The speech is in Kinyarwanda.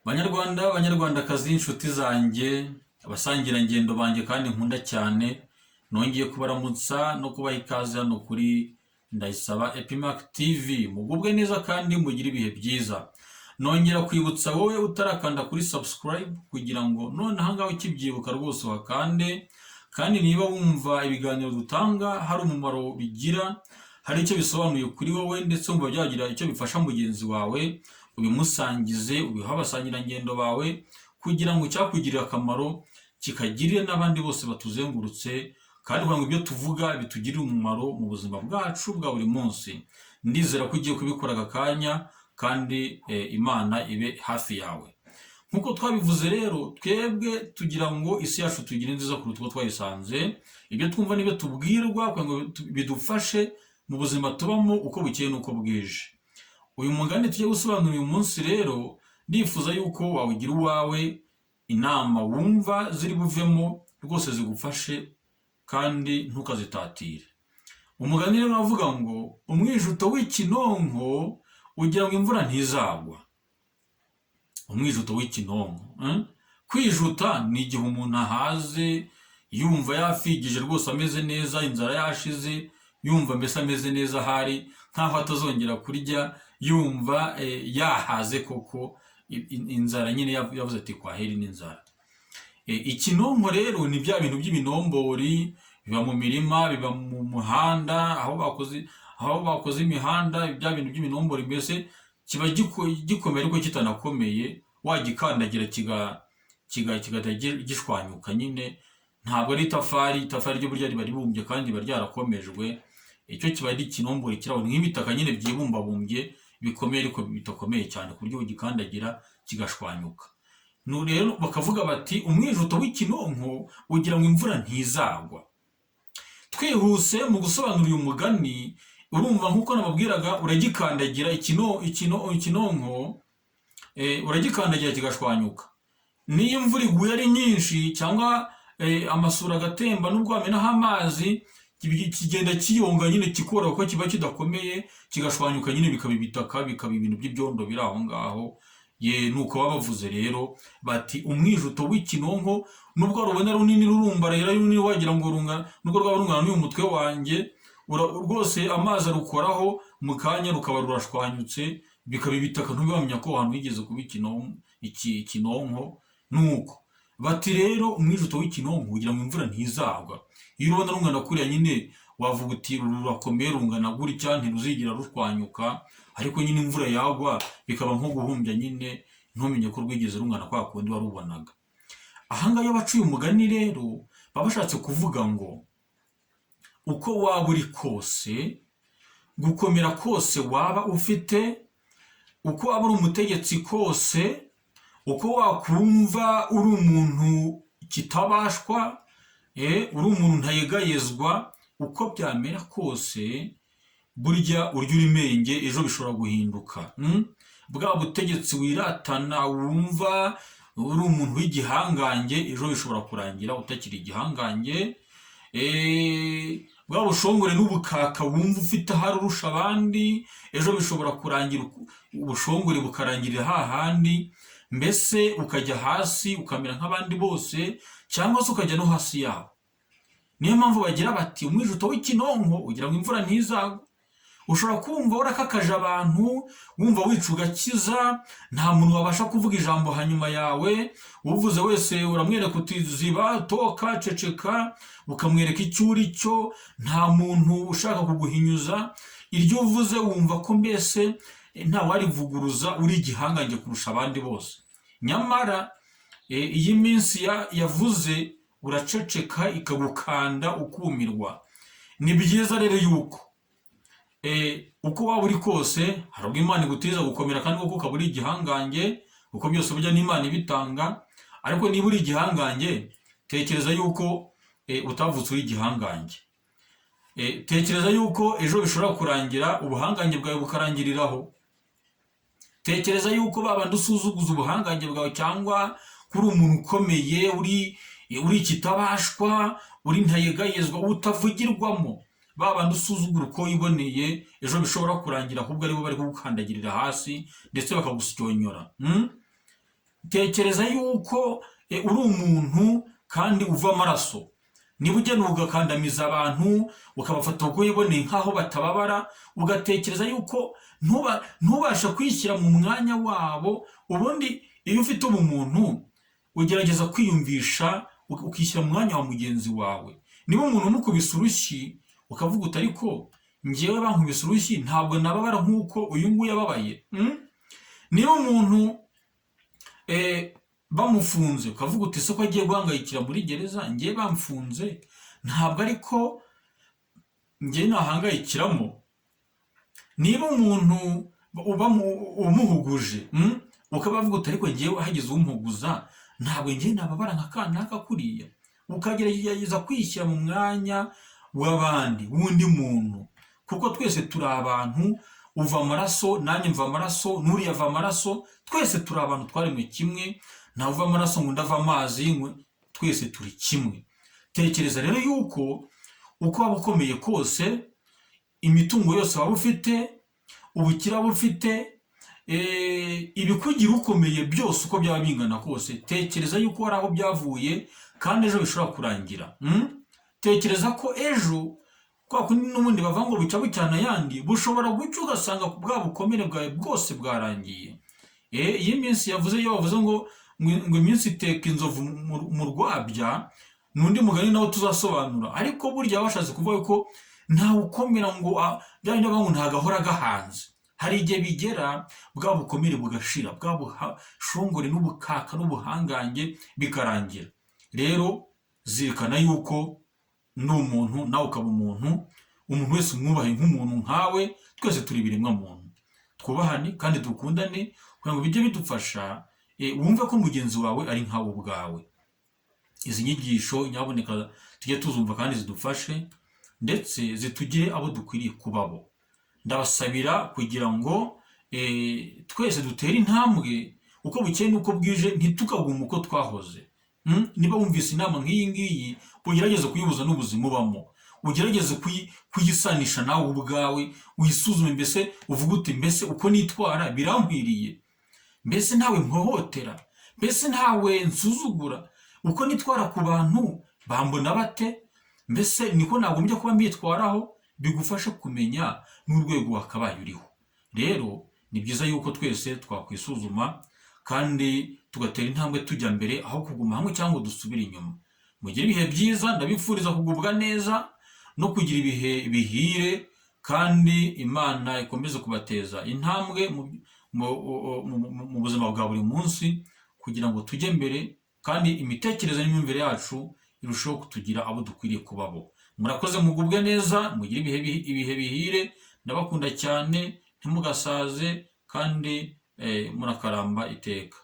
Banyarwanda, banyarwandakazi, inshuti zanjye, abasangirangendo banjye kandi nkunda cyane, nongeye kubaramutsa no kubaha ikaze hano kuri Ndayisaba Epimac TV. Mugubwe neza kandi mugire ibihe byiza. Nongera kwibutsa wowe utarakanda kuri subscribe kugira ngo none ahangaho ukibyibuka rwose wakande, kandi niba wumva ibiganiro dutanga hari umumaro bigira, hari icyo bisobanuye kuri wowe ndetse wumva byagira icyo bifasha mugenzi wawe, ubimusangize, ubiha abasangirangendo bawe kugira ngo cyakugirire akamaro kikagirire n'abandi bose batuzengurutse, kandi kugira ngo ibyo tuvuga bitugirire umumaro mu buzima bwacu bwa buri munsi. Ndizera ko ugiye kubikora aka kanya kandi Imana ibe hafi yawe. Nkuko twabivuze rero, twebwe tugira ngo isi yacu tugire nziza kuruta uko twayisanze. Ibyo twumva n'ibyo tubwirwa kugira ngo bidufashe mu buzima tubamo uko bukeye n'uko bwije. Uyu mugani tugiye gusobanura uyu munsi rero, ndifuza yuko wawugira uwawe, inama wumva ziri buvemo rwose zigufashe kandi ntukazitatire. Umugani rero avuga ngo umwijuto w'ikinonko ugira ngo imvura ntizagwa. Umwijuto w'ikinonko, kwijuta ni igihe umuntu ahaze yumva yafigije rwose ameze neza, inzara yashize, yumva mbese ameze neza ahari nkaho atazongera kurya, yumva yahaze koko, inzara nyine yavuze ati kwaheri n'inzara. Ikinonko rero ni bya bintu by'ibinombori biba mu mirima, biba mu muhanda, aho bakoze imihanda, bya bintu by'ibinombori mbese kiba gikomeye ariko kitanakomeye, wagikandagira kigahita gishwanyuka nyine. Ntabwo ari itafari ryo burya riba ribumbye kandi riba ryarakomejwe. Icyo kiba ari ikinombori kirabona nk'ibitaka nyine byibumbabumbye bikomeye ariko bitakomeye cyane ku buryo ugikandagira kigashwanyuka. Rero bakavuga bati umwijuto w'ikinonko ugira ngo imvura ntizagwa. Twihuse mu gusobanura uyu mugani, urumva nk'uko nababwiraga, uragikandagira ikinonko, uragikandagira kigashwanyuka. Niyo imvura iguye ari nyinshi cyangwa amasura agatemba n'ubwo wamenaho amazi, kigenda kiyonga nyine kikora kuko kiba kidakomeye, kigashwanyuka nyine bikaba ibitaka, bikaba ibintu by'ibyondo biri aho ngaho. Nuko baba bavuze rero bati umwijuto w'ikinonko, nubwo rubona runini rurumbarira runini wagira ngo nubwo rwaba rungana n'uyu mutwe wanjye, rwose amazi arukoraho mu kanya rukaba rurashwanyutse, bikaba ibitaka ntubamenya ko ahantu higeze kuba ikinonko. Nuko bati rero umwijuto w'ikinonko ugira ngo imvura ntizagwa. Iyo urubona rungana kuriya nyine wavuga uti rurakomeye, rungana gutya ntiruzigira rushwanyuka, ariko nyine imvura yagwa bikaba nko guhumbya nyine, ntumenye ko rwigeze rungana kwa kundi warubonaga. Ahangaha iyo baciye umugani rero baba bashatse kuvuga ngo uko waba uri kose, gukomera kose waba ufite, uko waba uri umutegetsi kose, uko wakumva uri umuntu kitabashwa, uri umuntu ntayegayezwa, uko byamera kose, burya urya urimenge ejo bishobora guhinduka. Bwa butegetsi wiratana wumva uri umuntu w'igihangange, ejo bishobora kurangira utakiri igihangange. Bwa bushongore n'ubukaka wumva ufite ahari urusha abandi, ejo bishobora kurangira ubushongore bukarangirira hahandi, mbese ukajya hasi ukamera nk'abandi bose, cyangwa se ukajya no hasi yabo. Niyo mpamvu bagira bati umwijuto w'ikinonko ugira ngo imvura ntizagwe. Ushobora kumva urakakaje abantu, wumva wica ugakiza, nta muntu wabasha kuvuga ijambo hanyuma yawe, uvuze wese uramwereka uti ziba, toka, ceceka, ukamwereka icyo uri cyo, nta muntu ushaka kuguhinyuza. Iryo uvuze wumva ko mbese ntawarivuguruza, uri igihangange kurusha abandi bose. Nyamara iyi minsi yavuze uraceceka, ikagukanda ukumirwa. Ni byiza rero yuko uko waba uri kose, hari ubwo Imana igutiza gukomera kandi kuko ukaba uri igihangange, kuko byose burya n'Imana ibitanga. Ariko niba uri igihangange, tekereza yuko utavutse uri igihangange. Tekereza yuko ejo bishobora kurangira ubuhangange bwawe bukarangiriraho. Tekereza yuko babandi usuzuguza ubuhangange bwawe cyangwa kuri umuntu ukomeye, uri kitabashwa, uri ntayegayezwa, utavugirwamo, babandi usuzugura uko wiboneye, ejo bishobora kurangira ahubwo aribo bari kugukandagirira hasi ndetse bakagusyonyora. tekereza yuko uri umuntu kandi uva amaraso. Niba ugenda ugakandamiza abantu ukabafata uko wiboneye nk'aho batababara, ugatekereza yuko ntubasha kwishyira mu mwanya wabo. Ubundi iyo ufite ubumuntu ugerageza kwiyumvisha ukishyira mu mwanya wa mugenzi wawe. Niba umuntu umukubise urushyi ukavuga uti ariko njyewe bankubise urushyi ntabwo nababara nk'uko uyu nguyu yababaye. Niba umuntu bamufunze ukavuga uti ese ko agiye guhangayikira muri gereza, njyewe bamfunze ntabwo ariko njyewe nahangayikiramo. Niba umuntu umuhuguje ukabavuga uti ariko njyewe hagize umuhuguza ntabwo njyewe nababara nka kanaka kuriya, ukagerageza kwishyira mu mwanya w'abandi w'undi muntu, kuko twese turi abantu. Uva amaraso, nanjye mva amaraso, n'uriya ava amaraso, twese turi abantu twaremwe kimwe. Ntawe uva amaraso ngo undi ava amazi, twese turi kimwe. Tekereza rero yuko uko waba ukomeye kose, imitungo yose waba ufite, ubukire waba ufite, ibikugira ukomeye byose uko byaba bingana kose, tekereza yuko hari aho byavuye kandi ejo bishobora kurangira. Tekereza ko ejo kwa kundi n'ubundi bavuga ngo bucya bucyana ayandi, bushobora gucya ugasanga bwa bukomere bwawe bwose bwarangiye. Iyo iminsi yavuze, iyo bavuze ngo iminsi iteka inzovu mu rwabya, n'undi mugani nawo tuzasobanura. Ariko burya bashatse kuvuga ko ntawe ukomera ngo bya bindi bavuga ngo ntagahora gahanze. Hari igihe bigera bwa bukomere bugashira, bwa bushongore n'ubukaka n'ubuhangange bikarangira. Rero zirikana yuko ni umuntu, nawe ukaba umuntu. Umuntu wese umwubahe nk'umuntu nkawe. Twese turi ibiremwa muntu, twubahane kandi dukundane kugira ngo bijye bidufasha wumve ko mugenzi wawe ari nkawe ubwawe. Izi nyigisho nyaboneka tujye tuzumva kandi zidufashe, ndetse zitugire abo dukwiriye kubabo. Ndabasabira kugira ngo twese dutere intambwe uko bukeye n'uko bwije, ntitukagume uko twahoze. Niba wumvise inama nk'iyi ngiyi, ugerageze kuyihuza n'ubuzima ubamo, ugerageze kuyisanisha nawe ubwawe, wisuzume. Mbese uvuga uti mbese uko nitwara birankwiriye, mbese ntawe mpohotera, mbese ntawe nsuzugura, uko nitwara ku bantu bambona bate, mbese niko nagombye kuba mbitwaraho. Bigufasha kumenya n'urwego wakabaye uriho. Rero ni byiza yuko twese twakwisuzuma kandi tugatera intambwe tujya mbere, aho kuguma hamwe cyangwa dusubira inyuma. Mugire ibihe byiza, ndabifuriza kugubwa neza no kugira ibihe bihire, kandi Imana ikomeze kubateza intambwe mu buzima bwa buri munsi, kugira ngo tujye mbere kandi imitekerereze n'imyumvire yacu irushaho kutugira abo dukwiriye kubabo. Murakoze, mugubwe neza, mugire ibihe bihire. Ndabakunda cyane, ntimugasaze kandi murakaramba iteka.